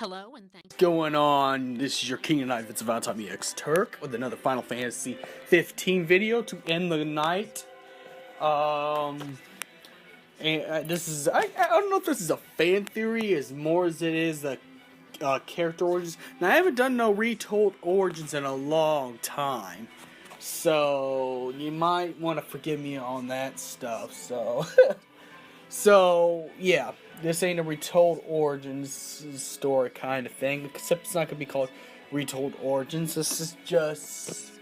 Hello and thanks. Going on? This is your King of Night, it's about Tommy X Turk with another Final Fantasy 15 video to end the night. And this is I don't know if this is a fan theory as more as it is the character origins. Now I haven't done no retold origins in a long time, so you might want to forgive me on that stuff. So, so yeah. This ain't a retold origins story kind of thing, except it's not going to be called retold origins. This is just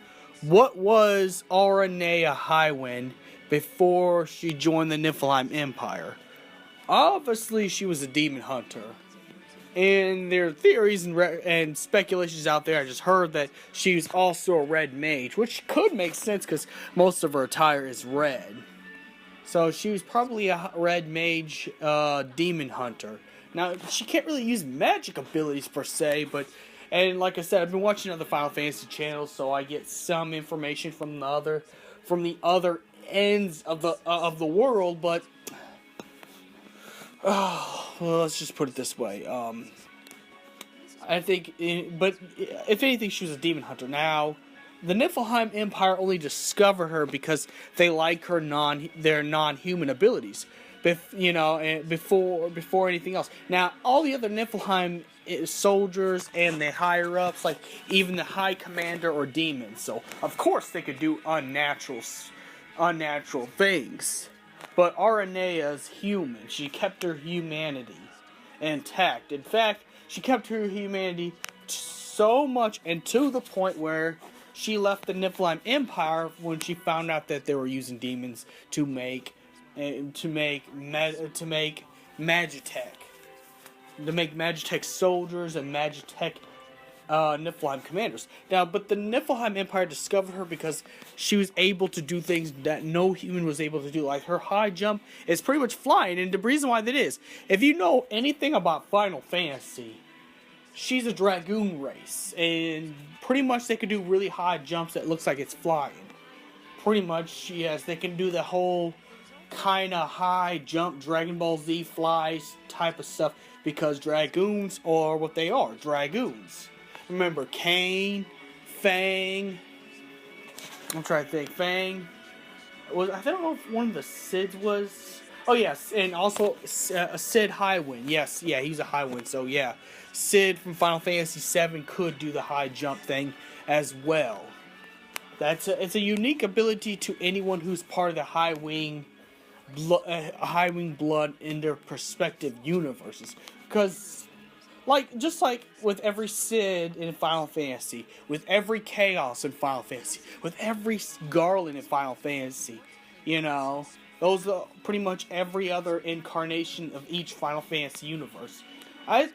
what was Aranea Highwind before she joined the Niflehime Empire. Obviously, she was a demon hunter. And there are theories and speculations out there. I just heard that she was also a red mage, which could make sense because most of her attire is red. So she was probably a red mage demon hunter. Now, she can't really use magic abilities per se, and like I said, I've been watching other Final Fantasy channels, so I get some information from the other ends of the world, but well, let's just put it this way. I think, but if anything, she was a demon hunter. Now, the Niflheim Empire only discovered her because they like her their non-human abilities, before anything else. Now, all the other Niflheim soldiers and the higher ups, like even the High Commander or demons, so of course they could do unnatural things. But Aranea's human. She kept her humanity intact. In fact, she kept her humanity so much and to the point where she left the Niflheim Empire when she found out that they were using demons to make Magitech soldiers and Magitech Niflheim commanders. Now, but the Niflheim Empire discovered her because she was able to do things that no human was able to do. Like her high jump is pretty much flying, and the reason why that is, if you know anything about Final Fantasy, she's a dragoon race, and pretty much they can do really high jumps that looks like it's flying. Pretty much, yes, they can do the whole kind of high jump Dragon Ball Z flies type of stuff because dragoons are what they are, dragoons. Remember, Cain, Fang, I'm trying to think, Fang, I don't know if one of the Sids was, oh yes, and also Sid Highwind, yes, yeah, he's a Highwind, so yeah. Sid from Final Fantasy VII could do the high jump thing as well. It's a unique ability to anyone who's part of the Highwing blood in their respective universes. Because, just like with every Sid in Final Fantasy, with every Chaos in Final Fantasy, with every Garland in Final Fantasy, those are pretty much every other incarnation of each Final Fantasy universe. I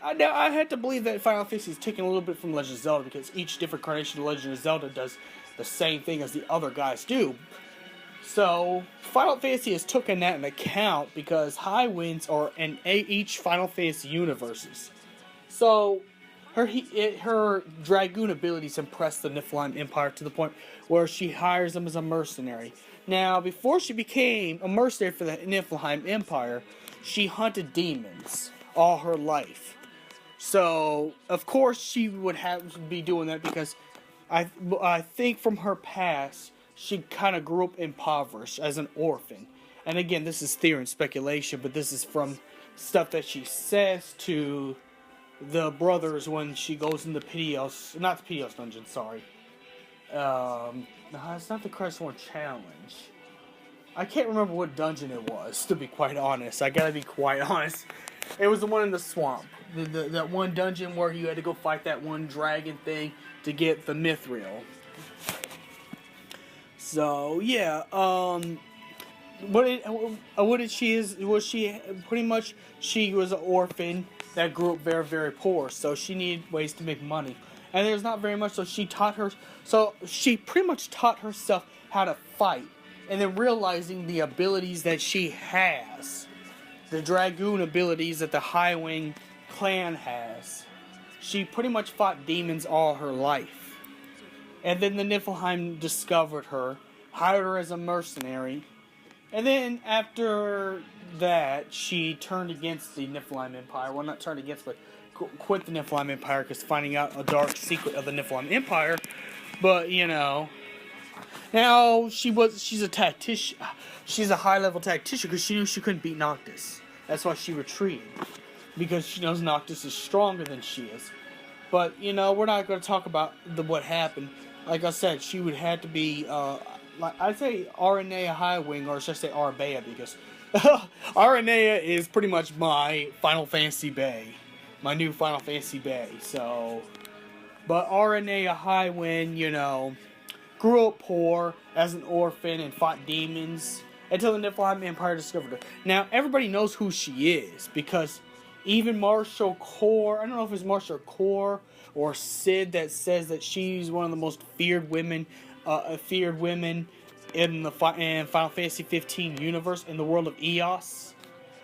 had to believe that Final Fantasy is taking a little bit from Legend of Zelda because each different incarnation of Legend of Zelda does the same thing as the other guys do. So, Final Fantasy has taken that into account because Highwinds are in each Final Fantasy universes. So, her Dragoon abilities impressed the Niflheim Empire to the point where she hires them as a mercenary. Now, before she became a mercenary for the Niflheim Empire, she hunted demons all her life. So, of course, she would have to be doing that because I think from her past, she kind of grew up impoverished as an orphan. And again, this is theory and speculation, but this is from stuff that she says to the brothers when she goes in the Piteos, not the Piteos dungeon, sorry. No, it's not the Crestworn Challenge. I can't remember what dungeon it was, to be quite honest. I gotta be quite honest. It was the one in the swamp. That one dungeon where you had to go fight that one dragon thing to get the mithril. So, yeah, what did she is, was she, pretty much, she was an orphan that grew up very, very poor, so she needed ways to make money. And there's not very much, so she pretty much taught herself how to fight, and then realizing the abilities that she has. The Dragoon abilities that the Highwing clan has. She pretty much fought demons all her life. And then the Niflheim discovered her, hired her as a mercenary, And then after that, she turned against the Niflehime Empire. Well, not turned against, but quit the Niflehime Empire because finding out a dark secret of the Niflehime Empire. But, you know, now she's a tactician. She's a high-level tactician because she knew she couldn't beat Noctis. That's why she retreated. Because she knows Noctis is stronger than she is. But, you know, we're not going to talk about what happened. Like I said, she would have to be, I'd say Aranea Highwind, or should I say Arabea, because Aranea is pretty much my Final Fantasy Bae. My new Final Fantasy Bae, so... But Aranea Highwind, you know, grew up poor as an orphan and fought demons until the Niflheime Empire discovered her. Now, everybody knows who she is, because even Marshal Core, I don't know if it's Marshal Core or Sid that says that she's one of the most feared women in the Final Fantasy 15 universe, in the world of Eos.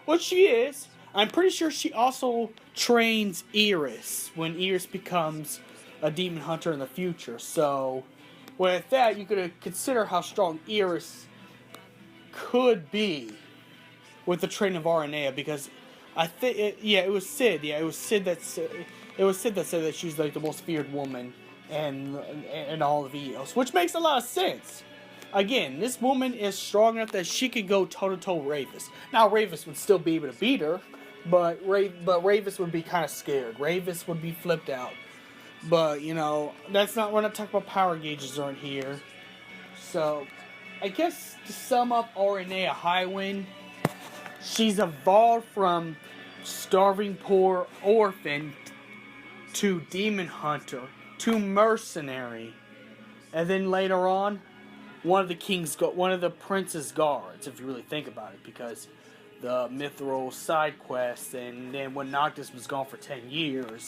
Which she is. I'm pretty sure she also trains Iris when Iris becomes a demon hunter in the future. So, with that, you could consider how strong Iris could be with the training of Aranea, because I think it was Sid. Yeah, it was Sid that said that she's like the most feared woman in all of Eos, which makes a lot of sense. Again, this woman is strong enough that she could go toe-to-toe with Ravis. Now, Ravis would still be able to beat her, but Ravis would be kind of scared. Ravis would be flipped out. But, you know, we're not talking about power gauges aren't here. So, I guess to sum up Aranea Highwind, she's evolved from starving poor orphan to demon hunter to mercenary. And then later on, one of the prince's guards, if you really think about it, because the mithril side quests, and then when Noctis was gone for 10 years,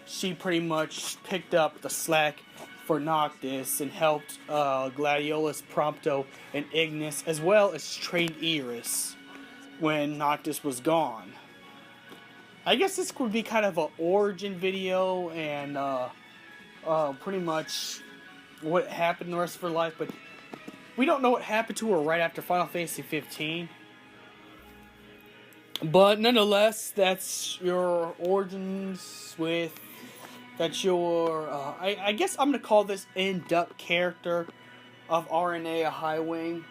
she pretty much picked up the slack for Noctis and helped Gladiolus, Prompto, and Ignis, as well as trained Iris when Noctis was gone. I guess this would be kind of an origin video and pretty much what happened the rest of her life, but we don't know what happened to her right after Final Fantasy 15. But nonetheless, that's your origins with... That's your... I guess I'm going to call this in-depth character of Aranea Highwind.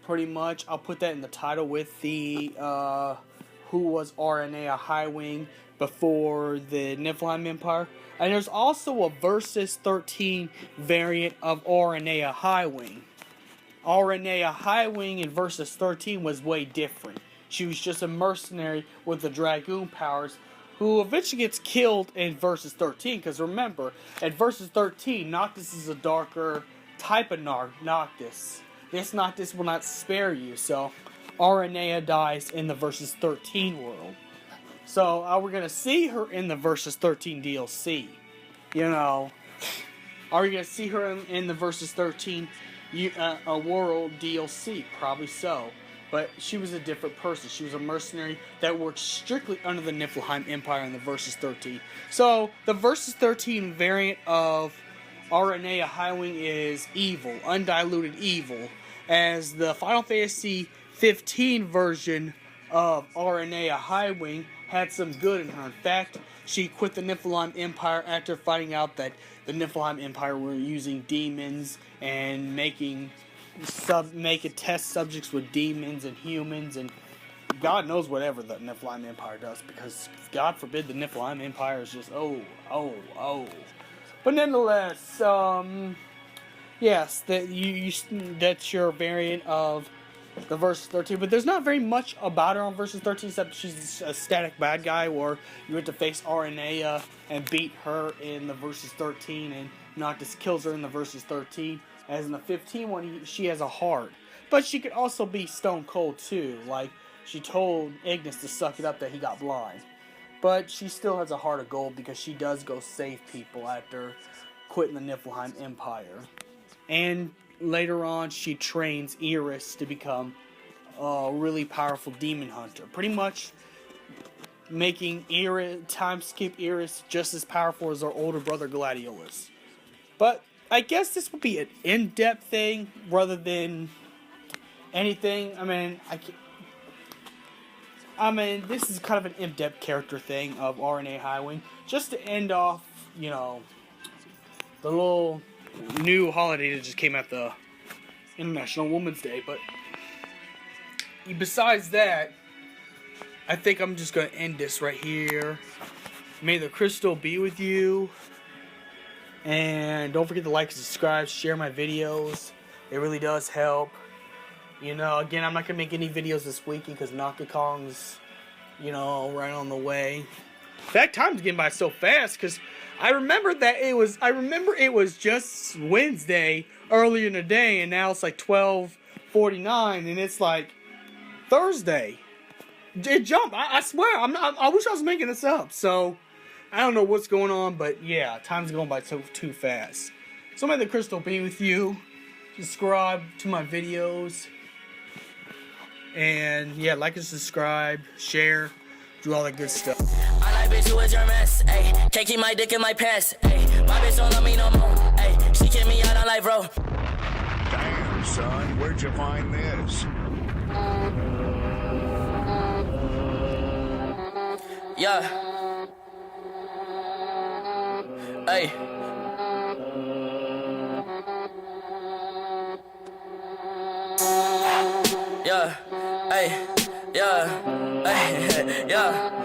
Pretty much. I'll put that in the title with the... who was Aranea Highwind before the Niflheime Empire. And there's also a Versus 13 variant of Aranea Highwind. Aranea Highwind in Versus 13 was way different. She was just a mercenary with the Dragoon powers, who eventually gets killed in Versus 13, because remember, at Versus 13, Noctis is a darker type of Noctis. This Noctis will not spare you, so Aranea dies in the Versus 13 world. So, we're going to see her in the Versus 13 DLC. You know, are we going to see her in the Versus 13 world DLC? Probably so. But she was a different person. She was a mercenary that worked strictly under the Niflheime Empire in the Versus 13. So, the Versus 13 variant of Aranea Highwind is evil, undiluted evil. As the Final Fantasy 15 version of Aranea Highwind had some good in her. In fact, she quit the Niflheime Empire after finding out that the Niflheime Empire were using demons and making test subjects with demons and humans, and God knows whatever the Niflheime Empire does, because God forbid the Niflheime Empire is just oh. But nonetheless, yes, that's your variant of the Versus 13, but there's not very much about her on Versus 13 except she's a static bad guy where you have to face Aranea and beat her in the Versus 13, and Noctis kills her in the Versus 13. As in the 15 one, she has a heart. But she could also be stone cold too, like she told Ignis to suck it up that he got blind. But she still has a heart of gold because she does go save people after quitting the Niflheime Empire. And later on, she trains Iris to become a really powerful demon hunter. Pretty much making Time Skip Iris just as powerful as her older brother Gladiolus. But I guess this would be an in-depth thing rather than anything. I mean, this is kind of an in-depth character thing of Aranea Highwind, just to end off, you know, the little new holiday that just came out, the International Women's Day. But besides that, I think I'm just gonna end this right here. May the crystal be with you, and don't forget to like and subscribe, share my videos. It really does help. You know, again, I'm not going to make any videos this weekend because Naka Kong's, you know, right on the way. In fact, time's getting by so fast because I remember it was just Wednesday earlier in the day, and now it's like 12:49, and it's like Thursday. It jumped. I swear. I wish I was making this up. So, I don't know what's going on, but yeah, time's going by too fast. So may the crystal be with you. Subscribe to my videos. And yeah, like and subscribe, share, do all that good stuff. I like bitch, you was your mess, ayy. Can't keep my dick in my pants, ayy. My bitch don't love me no more, ayy. She kicked me out on life, bro. Damn, son, where'd you find this? Yeah. Ayy. Yeah. Ay, yeah, ay, yeah.